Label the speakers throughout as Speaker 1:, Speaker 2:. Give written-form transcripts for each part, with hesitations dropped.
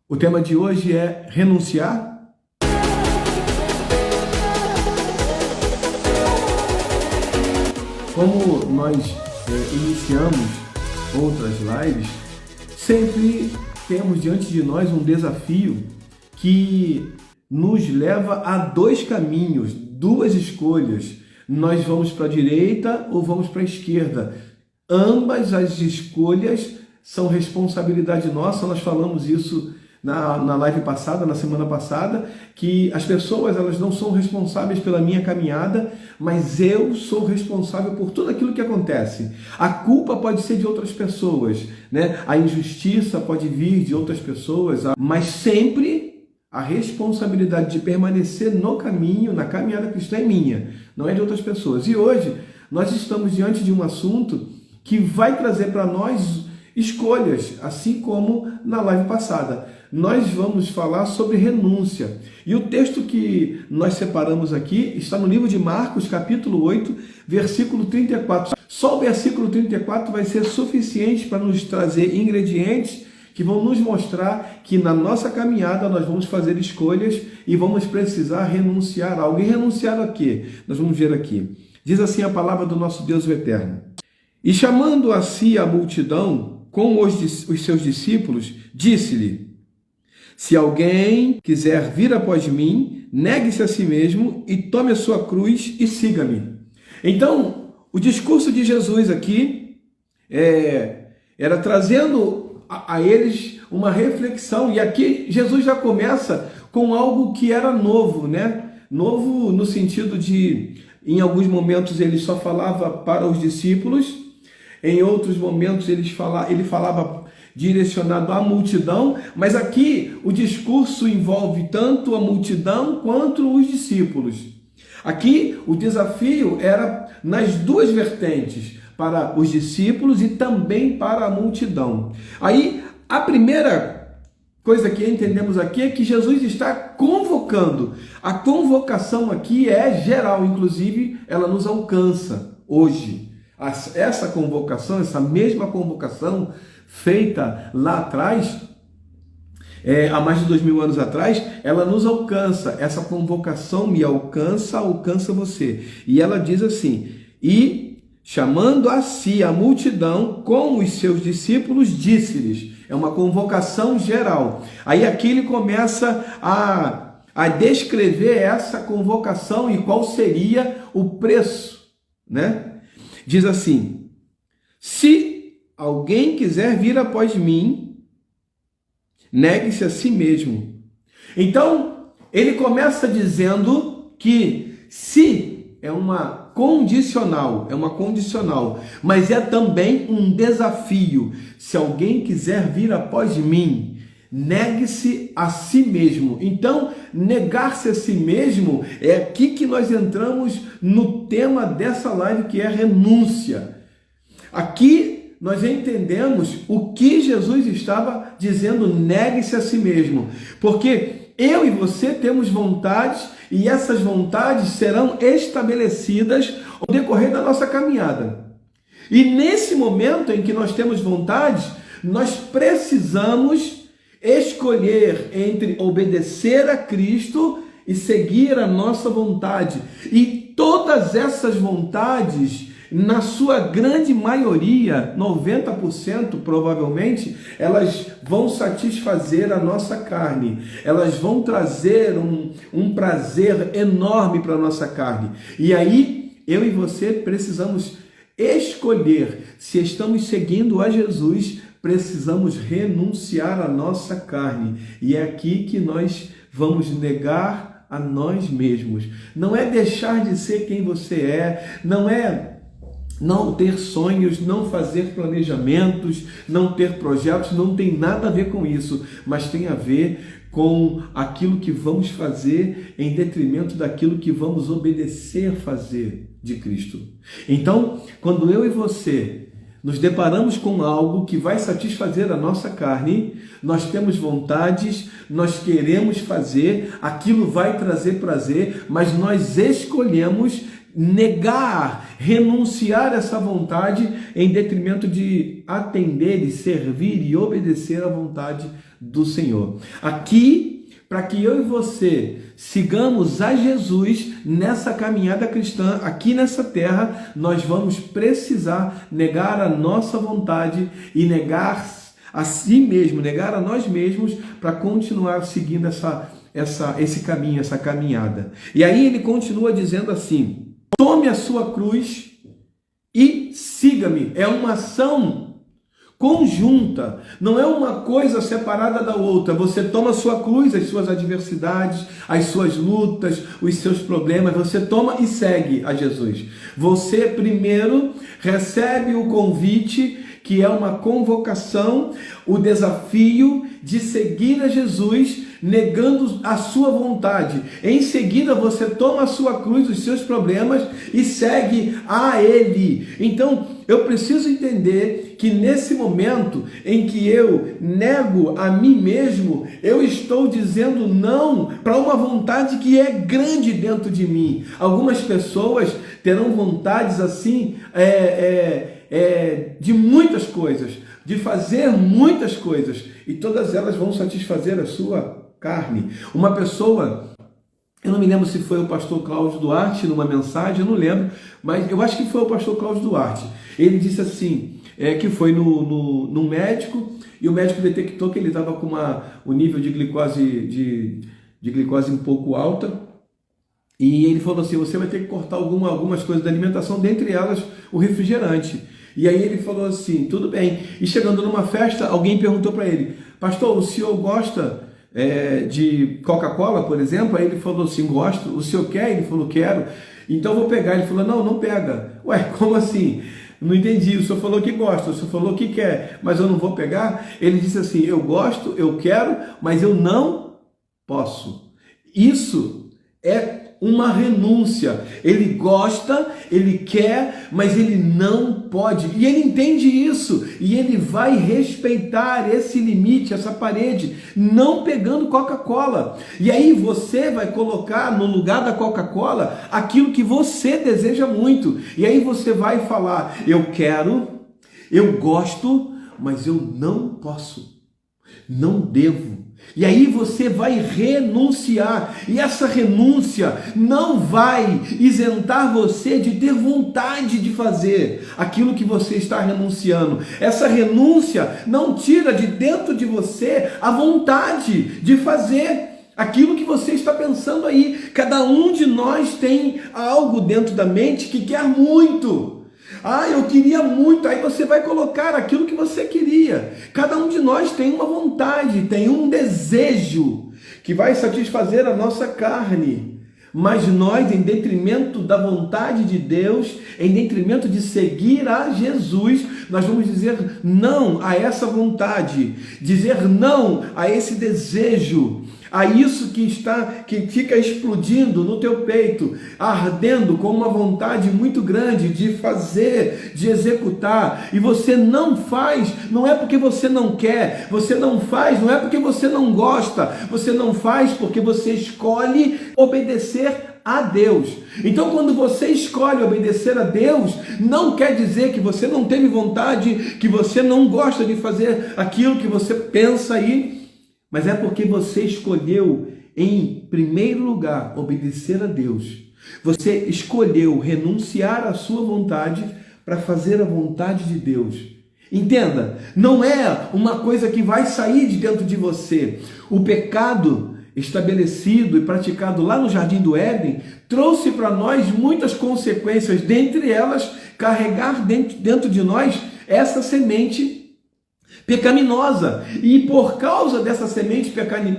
Speaker 1: O tema de hoje é renunciar. Como nós iniciamos outras lives, sempre temos diante de nós um desafio que nos leva a dois caminhos, duas escolhas. Nós vamos para a direita ou vamos para a esquerda. Ambas as escolhas são responsabilidade nossa. Nós falamos isso na live passada, na semana passada, que as pessoas elas não são responsáveis pela minha caminhada, mas eu sou responsável por tudo aquilo que acontece. A culpa pode ser de outras pessoas, né? A injustiça pode vir de outras pessoas, mas sempre a responsabilidade de permanecer no caminho, na caminhada cristã é minha, não é de outras pessoas. E hoje nós estamos diante de um assunto que vai trazer para nós escolhas, assim como na live passada. Nós vamos falar sobre renúncia. E o texto que nós separamos aqui está no livro de Marcos, capítulo 8, versículo 34. Só o versículo 34 vai ser suficiente para nos trazer ingredientes que vão nos mostrar que na nossa caminhada nós vamos fazer escolhas e vamos precisar renunciar a algo. E renunciar a quê? Nós vamos ver aqui. Diz assim a palavra do nosso Deus o Eterno. E chamando a si a multidão com os seus discípulos, disse-lhe: se alguém quiser vir após mim, negue-se a si mesmo e tome a sua cruz e siga-me. Então, o discurso de Jesus aqui era trazendo a eles uma reflexão. E aqui Jesus já começa com algo que era novo, né? Novo no sentido de, em alguns momentos ele só falava para os discípulos, em outros momentos ele falava direcionado à multidão, mas aqui o discurso envolve tanto a multidão quanto os discípulos. Aqui o desafio era nas duas vertentes, para os discípulos e também para a multidão. Aí a primeira coisa que entendemos aqui é que Jesus está convocando. A convocação aqui é geral, inclusive ela nos alcança hoje. Essa convocação, essa mesma convocação feita lá atrás, há mais de 2000 anos atrás, ela nos alcança. Essa convocação me alcança, alcança você. E ela diz assim: e chamando a si a multidão com os seus discípulos, disse-lhes. É uma convocação geral. Aí aqui ele começa a descrever essa convocação e qual seria o preço, né? Diz assim: se alguém quiser vir após mim, negue-se a si mesmo. Então, ele começa dizendo que se é uma condicional, mas é também um desafio. Se alguém quiser vir após mim, negue-se a si mesmo. Então, negar-se a si mesmo é aqui que nós entramos no tema dessa live, que é renúncia. Aqui nós entendemos o que Jesus estava dizendo: negue-se a si mesmo. Porque eu e você temos vontades e essas vontades serão estabelecidas ao decorrer da nossa caminhada. E nesse momento em que nós temos vontades, nós precisamos escolher entre obedecer a Cristo e seguir a nossa vontade. E todas essas vontades, na sua grande maioria, 90% provavelmente, elas vão satisfazer a nossa carne. Elas vão trazer um prazer enorme para a nossa carne. E aí, eu e você precisamos escolher se estamos seguindo a Jesus. Precisamos renunciar à nossa carne. E é aqui que nós vamos negar a nós mesmos. Não é deixar de ser quem você é, não é não ter sonhos, não fazer planejamentos, não ter projetos, não tem nada a ver com isso, mas tem a ver com aquilo que vamos fazer em detrimento daquilo que vamos obedecer fazer de Cristo. Então, quando eu e você nos deparamos com algo que vai satisfazer a nossa carne, nós temos vontades, nós queremos fazer, aquilo vai trazer prazer, mas nós escolhemos negar, renunciar essa vontade em detrimento de atender e servir e obedecer à vontade do Senhor. Aqui, para que eu e você sigamos a Jesus nessa caminhada cristã, aqui nessa terra, nós vamos precisar negar a nossa vontade e negar a si mesmo, negar a nós mesmos para continuar seguindo esse caminho, essa caminhada. E aí ele continua dizendo assim: tome a sua cruz e siga-me. É uma ação conjunta, não é uma coisa separada da outra. Você toma a sua cruz, as suas adversidades, as suas lutas, os seus problemas, você toma e segue a Jesus. Você primeiro recebe o convite, que é uma convocação, o desafio de seguir a Jesus, negando a sua vontade. Em seguida, você toma a sua cruz, os seus problemas e segue a Ele. Então, eu preciso entender que nesse momento em que eu nego a mim mesmo, eu estou dizendo não para uma vontade que é grande dentro de mim. Algumas pessoas terão vontades assim, de muitas coisas, de fazer muitas coisas, e todas elas vão satisfazer a sua carne. Uma pessoa, eu não me lembro se foi o pastor Cláudio Duarte numa mensagem, eu não lembro, mas eu acho que foi o pastor Cláudio Duarte. Ele disse assim, que foi no médico, e o médico detectou que ele estava com o nível de glicose, de glicose um pouco alta, e ele falou assim: você vai ter que cortar algumas coisas da alimentação, dentre elas o refrigerante. E aí ele falou assim: tudo bem. E chegando numa festa, alguém perguntou para ele: pastor, o senhor gosta de Coca-Cola, por exemplo? Aí ele falou assim: gosto. O senhor quer? Ele falou: quero. Então eu vou pegar. Ele falou: não pega. Ué, como assim? Não entendi. O senhor falou que gosta, o senhor falou que quer, mas eu não vou pegar? Ele disse assim: eu gosto, eu quero, mas eu não posso. Isso é uma renúncia. Ele gosta, ele quer, mas ele não pode. E ele entende isso. E ele vai respeitar esse limite, essa parede, não pegando Coca-Cola. E aí você vai colocar no lugar da Coca-Cola aquilo que você deseja muito. E aí você vai falar: eu quero, eu gosto, mas eu não posso, não devo. E aí você vai renunciar, e essa renúncia não vai isentar você de ter vontade de fazer aquilo que você está renunciando. Essa renúncia não tira de dentro de você a vontade de fazer aquilo que você está pensando aí. Cada um de nós tem algo dentro da mente que quer muito. Ah, eu queria muito. Aí você vai colocar aquilo que você queria. Cada um de nós tem uma vontade, tem um desejo que vai satisfazer a nossa carne. Mas nós, em detrimento da vontade de Deus, em detrimento de seguir a Jesus, nós vamos dizer não a essa vontade, dizer não a esse desejo, a isso que fica explodindo no teu peito, ardendo com uma vontade muito grande de fazer, de executar, e você não faz, não é porque você não quer, você não faz, não é porque você não gosta, você não faz porque você escolhe obedecer a Deus. Então, quando você escolhe obedecer a Deus, não quer dizer que você não teve vontade, que você não gosta de fazer aquilo que você pensa aí, mas é porque você escolheu, em primeiro lugar, obedecer a Deus. Você escolheu renunciar à sua vontade para fazer a vontade de Deus. Entenda, não é uma coisa que vai sair de dentro de você. O pecado estabelecido e praticado lá no Jardim do Éden trouxe para nós muitas consequências, dentre elas, carregar dentro de nós essa semente pecaminosa. E por causa dessa semente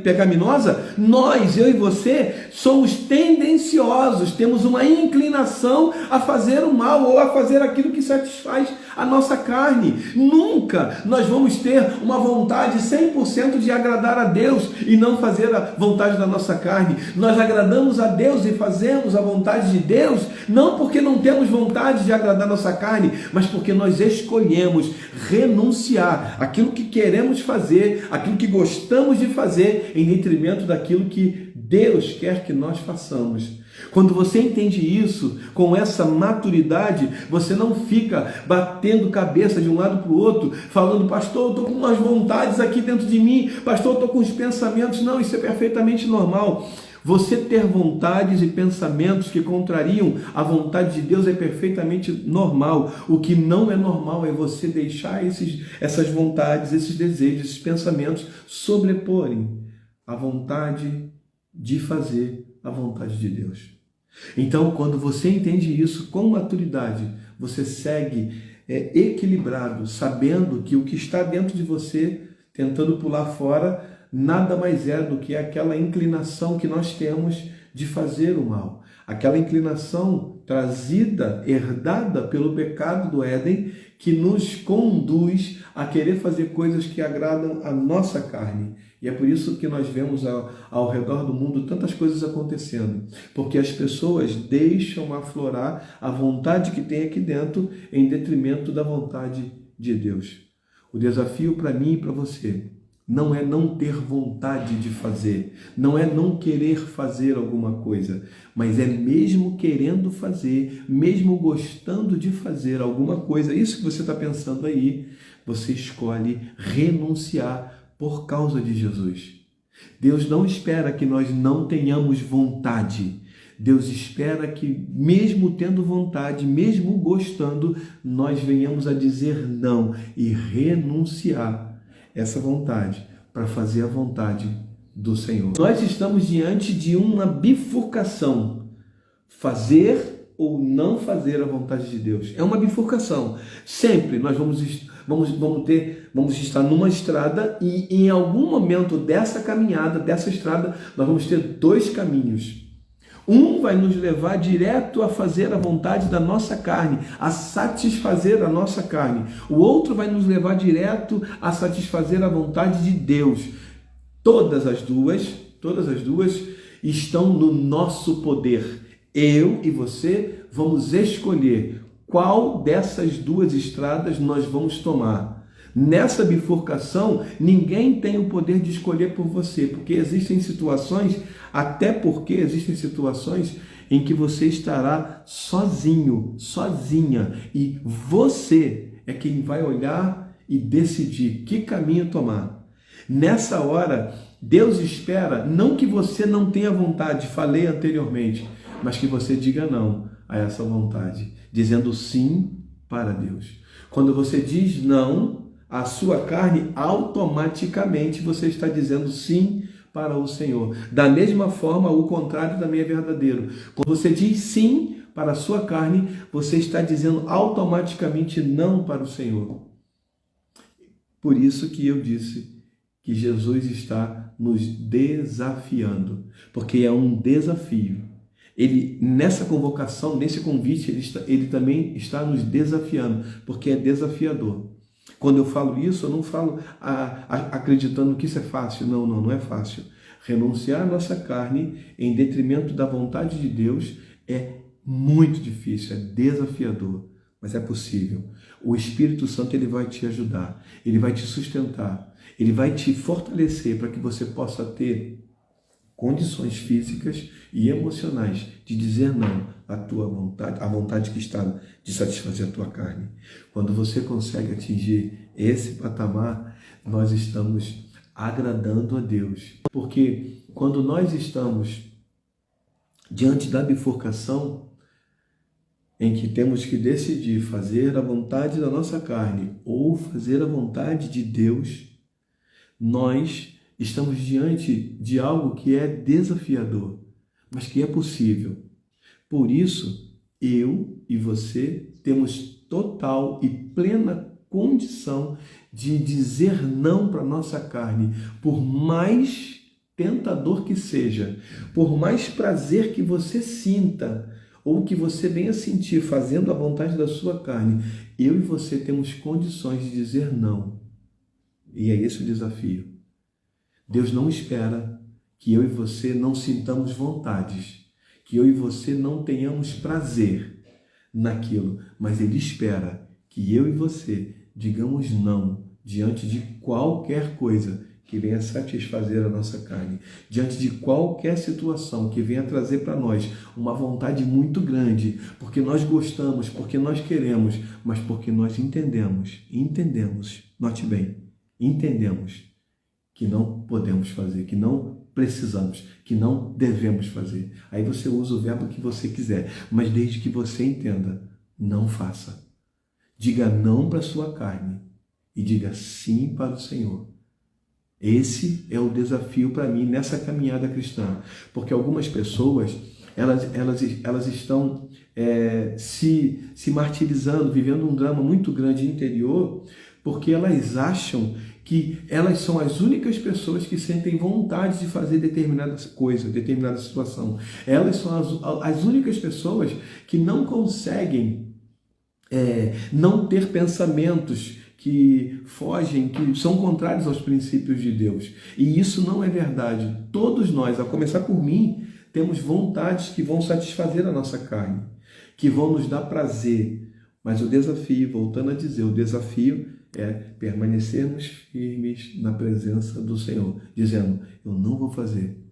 Speaker 1: pecaminosa, nós, eu e você, somos tendenciosos, temos uma inclinação a fazer o mal ou a fazer aquilo que satisfaz a nossa carne. Nunca nós vamos ter uma vontade 100% de agradar a Deus e não fazer a vontade da nossa carne. Nós agradamos a Deus e fazemos a vontade de Deus, não porque não temos vontade de agradar a nossa carne, mas porque nós escolhemos renunciar aquilo que queremos fazer, aquilo que gostamos de fazer, em detrimento daquilo que Deus quer que nós façamos. Quando você entende isso, com essa maturidade, você não fica batendo cabeça de um lado para o outro, falando, pastor, eu estou com umas vontades aqui dentro de mim, pastor, eu estou com uns pensamentos. Não, isso é perfeitamente normal. Você ter vontades e pensamentos que contrariam a vontade de Deus é perfeitamente normal. O que não é normal é você deixar essas vontades, esses desejos, esses pensamentos sobreporem a vontade de fazer a vontade de Deus. Então, quando você entende isso com maturidade, você segue equilibrado, sabendo que o que está dentro de você, tentando pular fora, nada mais é do que aquela inclinação que nós temos de fazer o mal. Aquela inclinação trazida, herdada pelo pecado do Éden, que nos conduz a querer fazer coisas que agradam a nossa carne. E é por isso que nós vemos ao redor do mundo tantas coisas acontecendo. Porque as pessoas deixam aflorar a vontade que tem aqui dentro em detrimento da vontade de Deus. O desafio para mim e para você não é não ter vontade de fazer, não é não querer fazer alguma coisa, mas é mesmo querendo fazer, mesmo gostando de fazer alguma coisa, isso que você está pensando aí, você escolhe renunciar por causa de Jesus. Deus não espera que nós não tenhamos vontade. Deus espera que, mesmo tendo vontade, mesmo gostando, nós venhamos a dizer não e renunciar essa vontade para fazer a vontade do Senhor. Nós estamos diante de uma bifurcação. Fazer ou não fazer a vontade de Deus. É uma bifurcação. Sempre nós vamos estar numa estrada e em algum momento dessa caminhada, dessa estrada, nós vamos ter dois caminhos. Um vai nos levar direto a fazer a vontade da nossa carne, a satisfazer a nossa carne. O outro vai nos levar direto a satisfazer a vontade de Deus. Todas as duas estão no nosso poder. Eu e você vamos escolher qual dessas duas estradas nós vamos tomar. Nessa bifurcação, ninguém tem o poder de escolher por você, porque existem situações em que você estará sozinho, sozinha, e você é quem vai olhar e decidir que caminho tomar. Nessa hora, Deus espera não que você não tenha vontade, falei anteriormente, mas que você diga não a essa vontade, dizendo sim para Deus. Quando você diz não à sua carne, automaticamente você está dizendo sim para o Senhor. Da mesma forma, o contrário também é verdadeiro. Quando você diz sim para a sua carne, você está dizendo automaticamente não para o Senhor. Por isso que eu disse que Jesus está nos desafiando, porque é um desafio. Ele, nessa convocação, nesse convite, ele também está nos desafiando, porque é desafiador. Quando eu falo isso, eu não falo acreditando que isso é fácil. Não é fácil. Renunciar à nossa carne em detrimento da vontade de Deus é muito difícil, é desafiador, mas é possível. O Espírito Santo, ele vai te ajudar, ele vai te sustentar, ele vai te fortalecer para que você possa ter condições físicas e emocionais de dizer não à tua vontade, à vontade que está de satisfazer a tua carne. Quando você consegue atingir esse patamar, nós estamos agradando a Deus. Porque quando nós estamos diante da bifurcação, em que temos que decidir fazer a vontade da nossa carne ou fazer a vontade de Deus, nós estamos diante de algo que é desafiador, mas que é possível. Por isso, eu e você temos total e plena condição de dizer não para a nossa carne, por mais tentador que seja, por mais prazer que você sinta, ou que você venha sentir fazendo a vontade da sua carne, eu e você temos condições de dizer não. E é esse o desafio. Deus não espera que eu e você não sintamos vontades, que eu e você não tenhamos prazer naquilo, mas Ele espera que eu e você digamos não diante de qualquer coisa que venha satisfazer a nossa carne. Diante de qualquer situação que venha trazer para nós uma vontade muito grande, porque nós gostamos, porque nós queremos, mas porque nós entendemos, note bem, entendemos que não podemos fazer, que não precisamos, que não devemos fazer. Aí você usa o verbo que você quiser, mas desde que você entenda, não faça. Diga não para a sua carne e diga sim para o Senhor. Esse é o desafio para mim nessa caminhada cristã, porque algumas pessoas elas estão se martirizando, vivendo um drama muito grande interior, porque elas acham que elas são as únicas pessoas que sentem vontade de fazer determinada coisa, determinada situação. Elas são as únicas pessoas que não conseguem não ter pensamentos que fogem, que são contrários aos princípios de Deus. E isso não é verdade. Todos nós, a começar por mim, temos vontades que vão satisfazer a nossa carne, que vão nos dar prazer. Mas o desafio, voltando a dizer, o desafio é permanecermos firmes na presença do Senhor, dizendo, eu não vou fazer,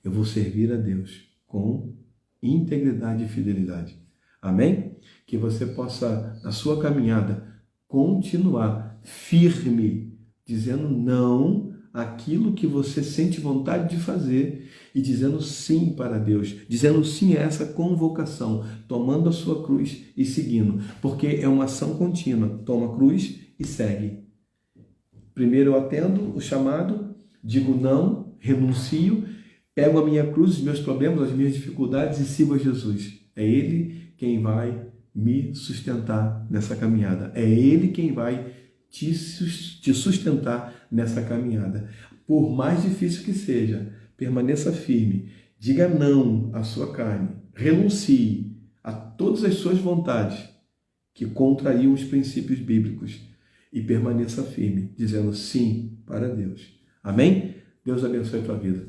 Speaker 1: eu vou servir a Deus com integridade e fidelidade. Amém? Que você possa, na sua caminhada, continuar firme, dizendo não àquilo que você sente vontade de fazer e dizendo sim para Deus, dizendo sim a essa convocação, tomando a sua cruz e seguindo, porque é uma ação contínua. Toma a cruz e segue. Primeiro eu atendo o chamado, digo não, renuncio, pego a minha cruz, os meus problemas, as minhas dificuldades e sigo a Jesus. É Ele quem vai me sustentar nessa caminhada. É Ele quem vai te sustentar nessa caminhada. Por mais difícil que seja, permaneça firme. Diga não à sua carne. Renuncie a todas as suas vontades que contrariam os princípios bíblicos e permaneça firme, dizendo sim para Deus. Amém? Deus abençoe a tua vida.